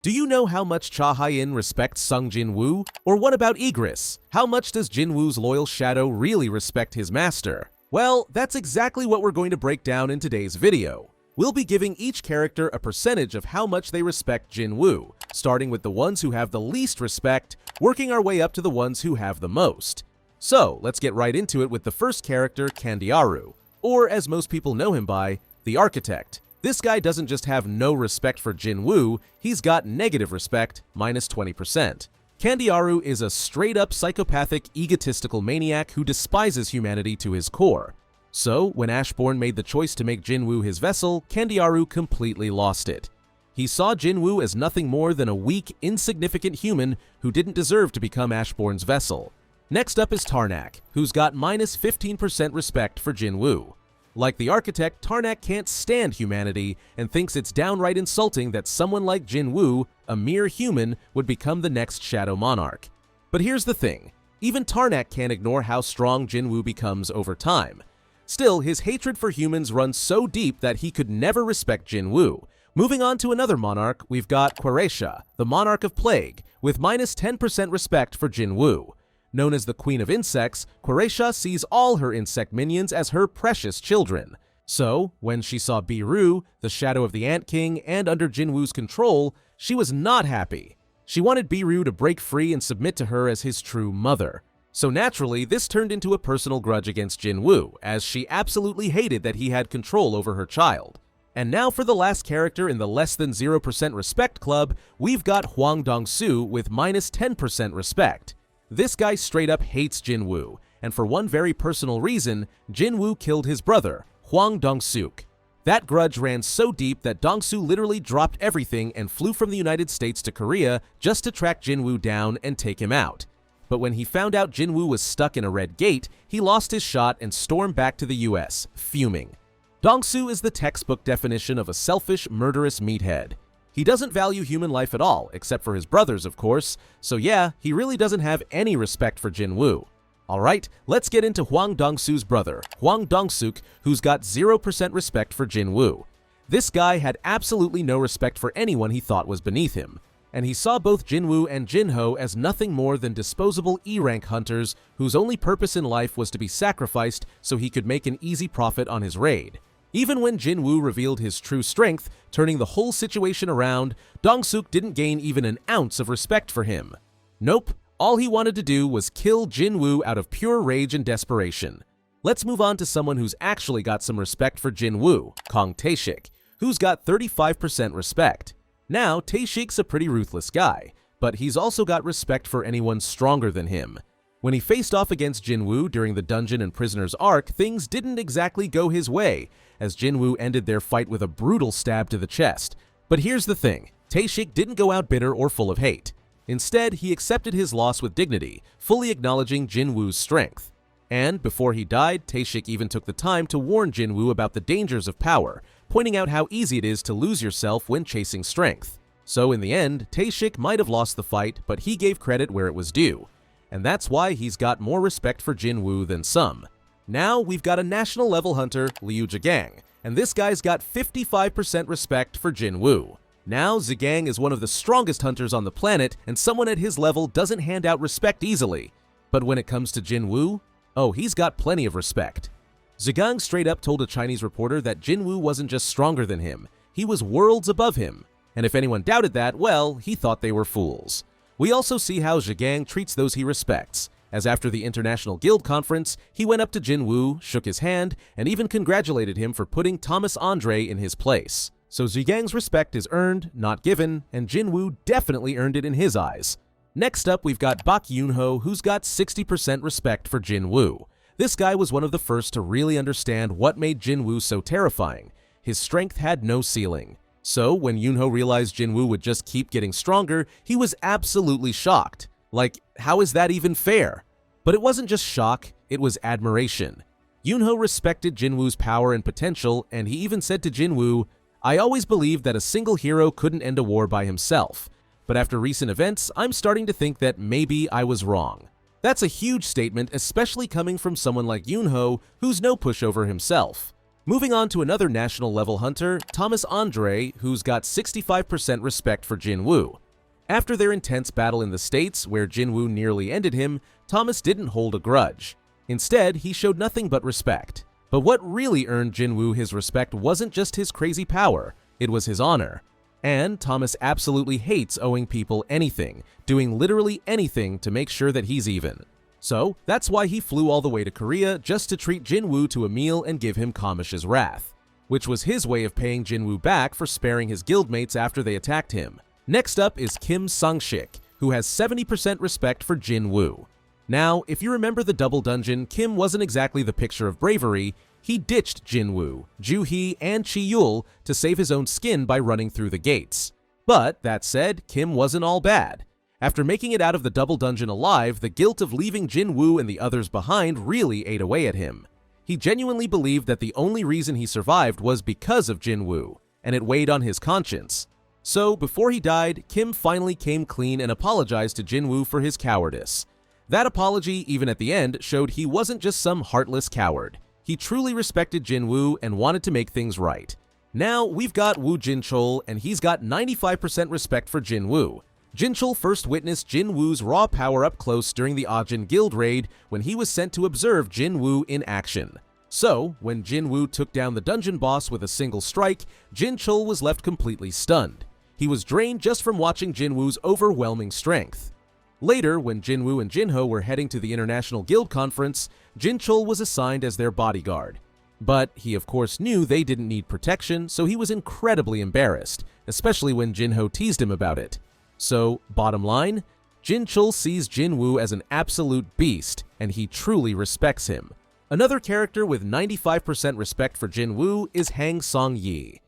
Do you know how much Hae-In respects Sung Jinwoo? Or what about Igris? How much does Jinwoo's loyal shadow really respect his master? Well, that's exactly what we're going to break down in today's video. We'll be giving each character a percentage of how much they respect Jinwoo, starting with the ones who have the least respect, working our way up to the ones who have the most. So, let's get right into it with the first character, Kandiaru, or as most people know him by, the Architect. This guy doesn't just have no respect for Jinwoo, he's got negative respect, minus 20%. Kandiaru is a straight-up psychopathic, egotistical maniac who despises humanity to his core. So, when Ashborn made the choice to make Jinwoo his vessel, Kandiaru completely lost it. He saw Jinwoo as nothing more than a weak, insignificant human who didn't deserve to become Ashborn's vessel. Next up is Tarnak, who's got minus 15% respect for Jinwoo. Like the Architect, Tarnak can't stand humanity and thinks it's downright insulting that someone like Jinwoo, a mere human, would become the next Shadow Monarch. But here's the thing, even Tarnak can't ignore how strong Jinwoo becomes over time. Still, his hatred for humans runs so deep that he could never respect Jinwoo. Moving on to another monarch, we've got Quaresha, the Monarch of Plague, with minus 10% respect for Jinwoo. Known as the Queen of Insects, Quaresha sees all her insect minions as her precious children. So, when she saw Beru, the shadow of the Ant King, and under Jinwoo's control, she was not happy. She wanted Beru to break free and submit to her as his true mother. So naturally, this turned into a personal grudge against Jinwoo, as she absolutely hated that he had control over her child. And now for the last character in the less than 0% respect club, we've got Hwang Dong-suk with minus 10% respect. This guy straight up hates Jinwoo, and for one very personal reason, Jinwoo killed his brother, Hwang Dong-suk. That grudge ran so deep that Dong-suk literally dropped everything and flew from the United States to Korea just to track Jinwoo down and take him out. But when he found out Jinwoo was stuck in a red gate, he lost his shot and stormed back to the US, fuming. Dong-suk is the textbook definition of a selfish, murderous meathead. He doesn't value human life at all, except for his brothers, of course, so yeah, he really doesn't have any respect for Jinwoo. Alright, let's get into Hwang Dong-suk's brother, Hwang Dong-suk, who's got 0% respect for Jinwoo. This guy had absolutely no respect for anyone he thought was beneath him, and he saw both Jinwoo and Jinho as nothing more than disposable E-rank hunters whose only purpose in life was to be sacrificed so he could make an easy profit on his raid. Even when Jinwoo revealed his true strength, turning the whole situation around, Dong-suk didn't gain even an ounce of respect for him. Nope, all he wanted to do was kill Jinwoo out of pure rage and desperation. Let's move on to someone who's actually got some respect for Jinwoo, Tae-shik, who's got 35% respect. Now, Tae-shik's a pretty ruthless guy, but he's also got respect for anyone stronger than him. When he faced off against Jinwoo during the Dungeon and Prisoners arc, things didn't exactly go his way, as Jinwoo ended their fight with a brutal stab to the chest. But here's the thing, Tae-shik didn't go out bitter or full of hate. Instead, he accepted his loss with dignity, fully acknowledging Jinwoo's strength. And before he died, Tae-shik even took the time to warn Jinwoo about the dangers of power, pointing out how easy it is to lose yourself when chasing strength. So in the end, Tae-shik might have lost the fight, but he gave credit where it was due. And that's why he's got more respect for Jinwoo than some. Now we've got a national level hunter, Liu Zhigang, and this guy's got 55% respect for Jinwoo. Now Zhigang is one of the strongest hunters on the planet, and someone at his level doesn't hand out respect easily. But when it comes to Jinwoo, oh, he's got plenty of respect. Zhigang straight up told a Chinese reporter that Jinwoo wasn't just stronger than him, he was worlds above him. And if anyone doubted that, well, he thought they were fools. We also see how Zhigang treats those he respects, as after the International Guild Conference, he went up to Jinwoo, shook his hand, and even congratulated him for putting Thomas Andre in his place. So Zhigang's respect is earned, not given, and Jinwoo definitely earned it in his eyes. Next up, we've got Baek Yoon-ho, who's got 60% respect for Jinwoo. This guy was one of the first to really understand what made Jinwoo so terrifying. His strength had no ceiling. So, when Yoonho realized Jinwoo would just keep getting stronger, he was absolutely shocked. Like, how is that even fair? But it wasn't just shock, it was admiration. Yoonho respected Jinwoo's power and potential, and he even said to Jinwoo, "I always believed that a single hero couldn't end a war by himself. But after recent events, I'm starting to think that maybe I was wrong." That's a huge statement, especially coming from someone like Yoonho, who's no pushover himself. Moving on to another national-level hunter, Thomas Andre, who's got 65% respect for Jinwoo. After their intense battle in the States, where Jinwoo nearly ended him, Thomas didn't hold a grudge. Instead, he showed nothing but respect. But what really earned Jinwoo his respect wasn't just his crazy power, it was his honor. And Thomas absolutely hates owing people anything, doing literally anything to make sure that he's even. So, that's why he flew all the way to Korea just to treat Jinwoo to a meal and give him Kamish's wrath, which was his way of paying Jinwoo back for sparing his guildmates after they attacked him. Next up is Kim Sang-shik, who has 70% respect for Jinwoo. Now, if you remember the double dungeon, Kim wasn't exactly the picture of bravery. He ditched Jinwoo, Ju-hee, and Chi-yul to save his own skin by running through the gates. But, that said, Kim wasn't all bad. After making it out of the double dungeon alive, the guilt of leaving Jinwoo and the others behind really ate away at him. He genuinely believed that the only reason he survived was because of Jinwoo, and it weighed on his conscience. So, before he died, Kim finally came clean and apologized to Jinwoo for his cowardice. That apology, even at the end, showed he wasn't just some heartless coward. He truly respected Jinwoo and wanted to make things right. Now, we've got Woo Jinchul, and he's got 95% respect for Jinwoo. Jinchul first witnessed Jinwoo's raw power up close during the Ajin Guild raid when he was sent to observe Jinwoo in action. So, when Jinwoo took down the dungeon boss with a single strike, Jinchul was left completely stunned. He was drained just from watching Jinwoo's overwhelming strength. Later, when Jinwoo and Jinho were heading to the International Guild Conference, Jinchul was assigned as their bodyguard. But he of course knew they didn't need protection, so he was incredibly embarrassed, especially when Jinho teased him about it. So, bottom line, Jinchul sees Jinwoo as an absolute beast, and he truly respects him. Another character with 95% respect for Jinwoo is Hang Song-yi.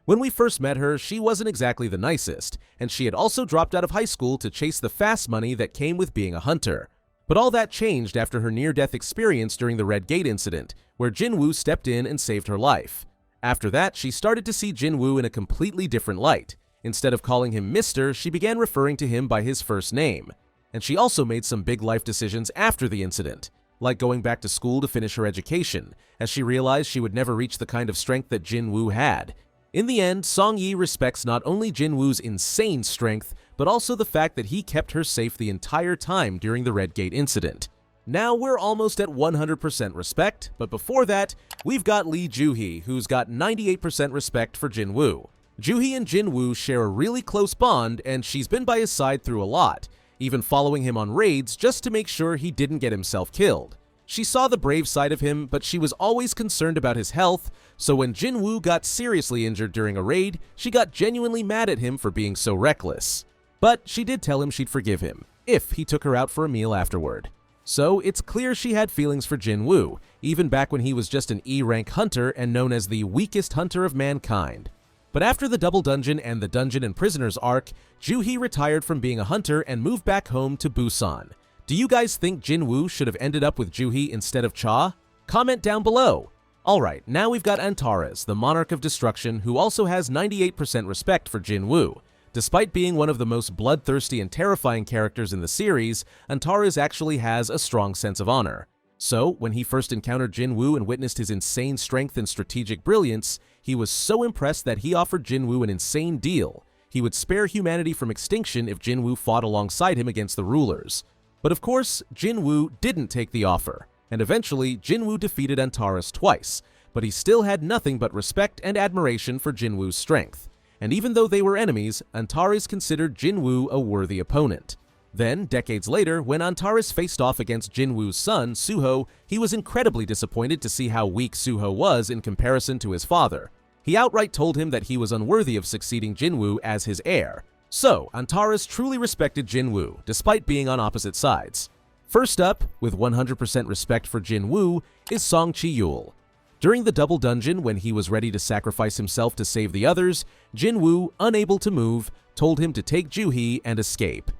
When we first met her, she wasn't exactly the nicest, and she had also dropped out of high school to chase the fast money that came with being a hunter. But all that changed after her near-death experience during the Red Gate incident, where Jinwoo stepped in and saved her life. After that, she started to see Jinwoo in a completely different light. Instead of calling him Mr., she began referring to him by his first name. And she also made some big life decisions after the incident, like going back to school to finish her education, as she realized she would never reach the kind of strength that Jinwoo had. In the end, Song-yi respects not only Jinwoo's insane strength, but also the fact that he kept her safe the entire time during the Red Gate incident. Now we're almost at 100% respect, but before that, we've got Lee Ju-hee, who's got 98% respect for Jinwoo. Ju-hee and Jinwoo share a really close bond, and she's been by his side through a lot, even following him on raids just to make sure he didn't get himself killed. She saw the brave side of him, but she was always concerned about his health, so when Jinwoo got seriously injured during a raid, she got genuinely mad at him for being so reckless. But she did tell him she'd forgive him, if he took her out for a meal afterward. So it's clear she had feelings for Jinwoo, even back when he was just an E-rank hunter and known as the weakest hunter of mankind. But after the Double Dungeon and the Dungeon and Prisoners arc, Ju-hee retired from being a hunter and moved back home to Busan. Do you guys think Jinwoo should have ended up with Ju-hee instead of Chae? Comment down below! Alright, now we've got Antares, the Monarch of Destruction, who also has 98% respect for Jinwoo. Despite being one of the most bloodthirsty and terrifying characters in the series, Antares actually has a strong sense of honor. So, when he first encountered Jinwoo and witnessed his insane strength and strategic brilliance, he was so impressed that he offered Jinwoo an insane deal. He would spare humanity from extinction if Jinwoo fought alongside him against the rulers. But of course, Jinwoo didn't take the offer, and eventually Jinwoo defeated Antares twice, but he still had nothing but respect and admiration for Jinwoo's strength. And even though they were enemies, Antares considered Jinwoo a worthy opponent. Then, decades later, when Antares faced off against Jinwoo's son, Suho, he was incredibly disappointed to see how weak Suho was in comparison to his father. He outright told him that he was unworthy of succeeding Jinwoo as his heir. So, Antares truly respected Jinwoo, despite being on opposite sides. First up, with 100% respect for Jinwoo, is Song Chi-yul. During the Double Dungeon, when he was ready to sacrifice himself to save the others, Jinwoo, unable to move, told him to take Ju-hee and escape.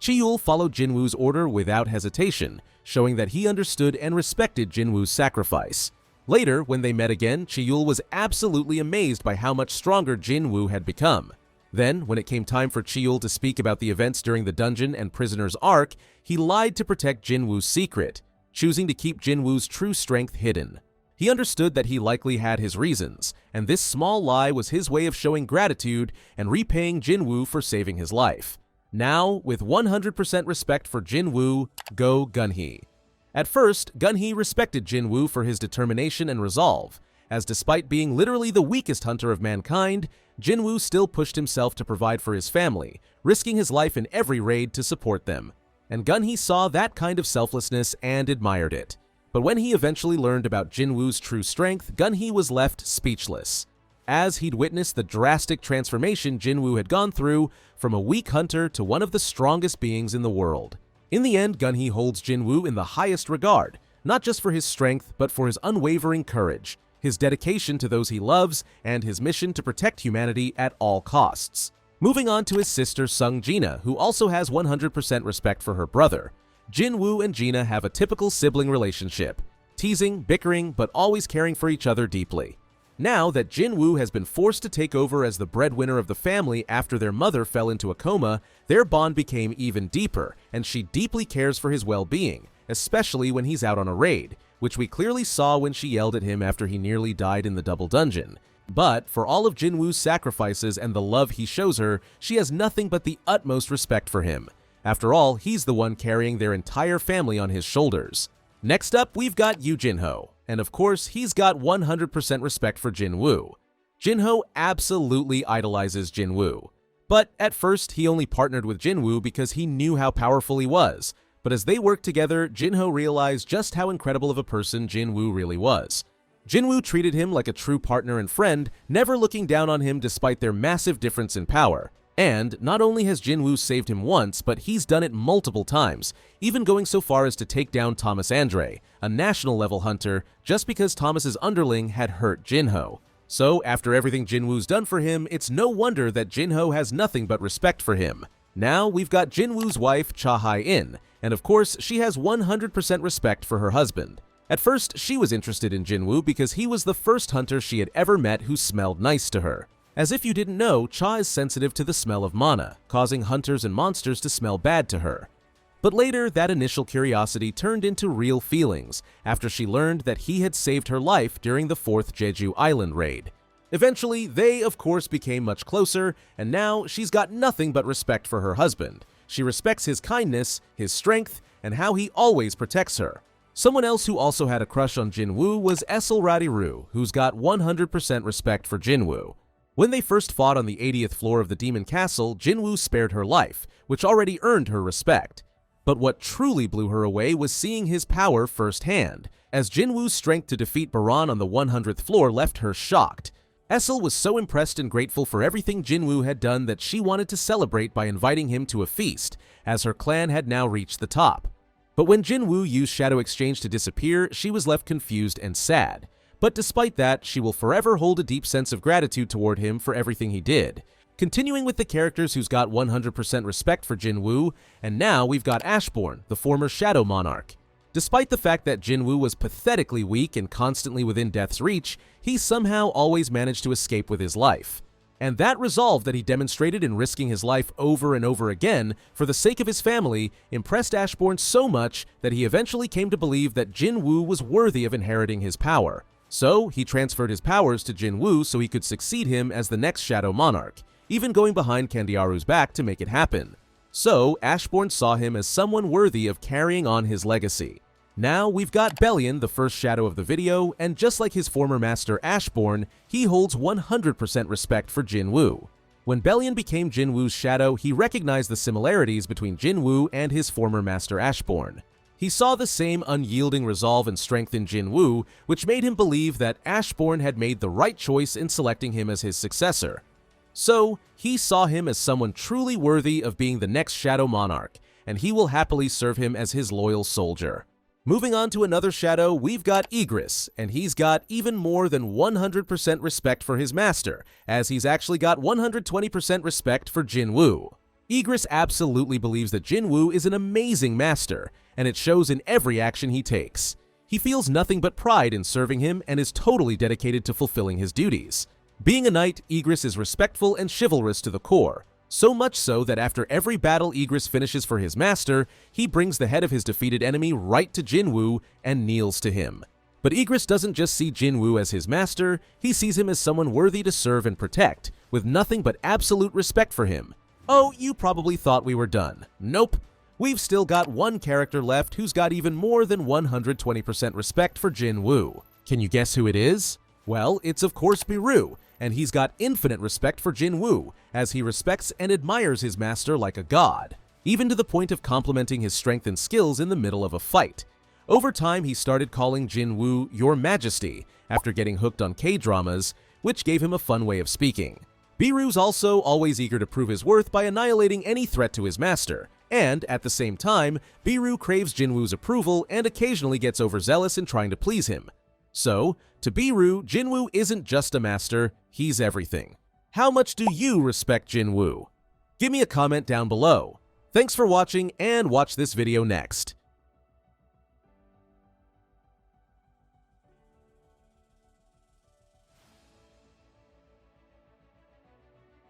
Chi-yul followed Jinwoo's order without hesitation, showing that he understood and respected Jinwoo's sacrifice. Later, when they met again, Chi-yul was absolutely amazed by how much stronger Jinwoo had become. Then, when it came time for Chi-yul to speak about the events during the Dungeon and Prisoners arc, he lied to protect Jinwoo's secret, choosing to keep Jinwoo's true strength hidden. He understood that he likely had his reasons, and this small lie was his way of showing gratitude and repaying Jinwoo for saving his life. Now, with 100% respect for Jinwoo, go Gunhee. At first, Gunhee respected Jinwoo for his determination and resolve, as despite being literally the weakest hunter of mankind, Jinwoo still pushed himself to provide for his family, risking his life in every raid to support them. And Gunhee saw that kind of selflessness and admired it. But when he eventually learned about Jinwoo's true strength, Gunhee was left speechless, as he'd witnessed the drastic transformation Jinwoo had gone through from a weak hunter to one of the strongest beings in the world. In the end, Gunhee holds Jinwoo in the highest regard, not just for his strength, but for his unwavering courage, his dedication to those he loves, and his mission to protect humanity at all costs. Moving on to his sister Sung Jinah, who also has 100% respect for her brother. Jinwoo and Jinah have a typical sibling relationship, teasing, bickering, but always caring for each other deeply. Now that Jinwoo has been forced to take over as the breadwinner of the family after their mother fell into a coma, their bond became even deeper, and she deeply cares for his well-being, especially when he's out on a raid, which we clearly saw when she yelled at him after he nearly died in the double dungeon. But for all of Jinwoo's sacrifices and the love he shows her, she has nothing but the utmost respect for him. After all, he's the one carrying their entire family on his shoulders. Next up, we've got Yoo Jin-ho, and of course, he's got 100% respect for Jinwoo. Jinho absolutely idolizes Jinwoo. But at first, he only partnered with Jinwoo because he knew how powerful he was. But as they worked together, Jinho realized just how incredible of a person Jinwoo really was. Jinwoo treated him like a true partner and friend, never looking down on him despite their massive difference in power. And not only has Jinwoo saved him once, but he's done it multiple times, even going so far as to take down Thomas Andre, a national-level hunter, just because Thomas's underling had hurt Jinho. So after everything Jinwoo's done for him, it's no wonder that Jinho has nothing but respect for him. Now we've got Jinwoo's wife, Hae-In, and of course she has 100% respect for her husband. At first, she was interested in Jinwoo because he was the first hunter she had ever met who smelled nice to her. As if you didn't know, Chae is sensitive to the smell of mana, causing hunters and monsters to smell bad to her. But later, that initial curiosity turned into real feelings after she learned that he had saved her life during the 4th Jeju Island raid. Eventually, they of course became much closer, and now she's got nothing but respect for her husband. She respects his kindness, his strength, and how he always protects her. Someone else who also had a crush on Jinwoo was Esil, who's got 100% respect for Jinwoo. When they first fought on the 80th floor of the Demon Castle, Jinwoo spared her life, which already earned her respect. But what truly blew her away was seeing his power firsthand, as Jinwoo's strength to defeat Baran on the 100th floor left her shocked. Esil was so impressed and grateful for everything Jinwoo had done that she wanted to celebrate by inviting him to a feast, as her clan had now reached the top. But when Jinwoo used Shadow Exchange to disappear, she was left confused and sad. But despite that, she will forever hold a deep sense of gratitude toward him for everything he did. Continuing with the characters who's got 100% respect for Jinwoo, and now we've got Ashborn, the former Shadow Monarch. Despite the fact that Jinwoo was pathetically weak and constantly within death's reach, he somehow always managed to escape with his life. And that resolve that he demonstrated in risking his life over and over again for the sake of his family impressed Ashborn so much that he eventually came to believe that Jinwoo was worthy of inheriting his power. So, he transferred his powers to Jinwoo so he could succeed him as the next Shadow Monarch, even going behind Kandiaru's back to make it happen. So, Ashborn saw him as someone worthy of carrying on his legacy. Now, we've got Bellion, the first Shadow of the video, and just like his former master Ashborn, he holds 100% respect for Jinwoo. When Bellion became Jinwoo's Shadow, he recognized the similarities between Jinwoo and his former master Ashborn. He saw the same unyielding resolve and strength in Jinwoo, which made him believe that Ashborn had made the right choice in selecting him as his successor. So, he saw him as someone truly worthy of being the next Shadow Monarch, and he will happily serve him as his loyal soldier. Moving on to another Shadow, we've got Igris, and he's got even more than 100% respect for his master, as he's actually got 120% respect for Jinwoo. Igris absolutely believes that Jinwoo is an amazing master, and it shows in every action he takes. He feels nothing but pride in serving him and is totally dedicated to fulfilling his duties. Being a knight, Igris is respectful and chivalrous to the core, so much so that after every battle Igris finishes for his master, he brings the head of his defeated enemy right to Jinwoo and kneels to him. But Igris doesn't just see Jinwoo as his master, he sees him as someone worthy to serve and protect, with nothing but absolute respect for him. Oh, you probably thought we were done. Nope. We've still got one character left who's got even more than 120% respect for Jinwoo. Can you guess who it is? Well, it's of course Beru, and he's got infinite respect for Jinwoo, as he respects and admires his master like a god, even to the point of complimenting his strength and skills in the middle of a fight. Over time, he started calling Jinwoo Your Majesty after getting hooked on K-dramas, which gave him a fun way of speaking. Beru's also always eager to prove his worth by annihilating any threat to his master, and at the same time, Beru craves Jinwoo's approval and occasionally gets overzealous in trying to please him. So, to Beru, Jinwoo isn't just a master, he's everything. How much do you respect Jinwoo? Give me a comment down below. Thanks for watching, and watch this video next.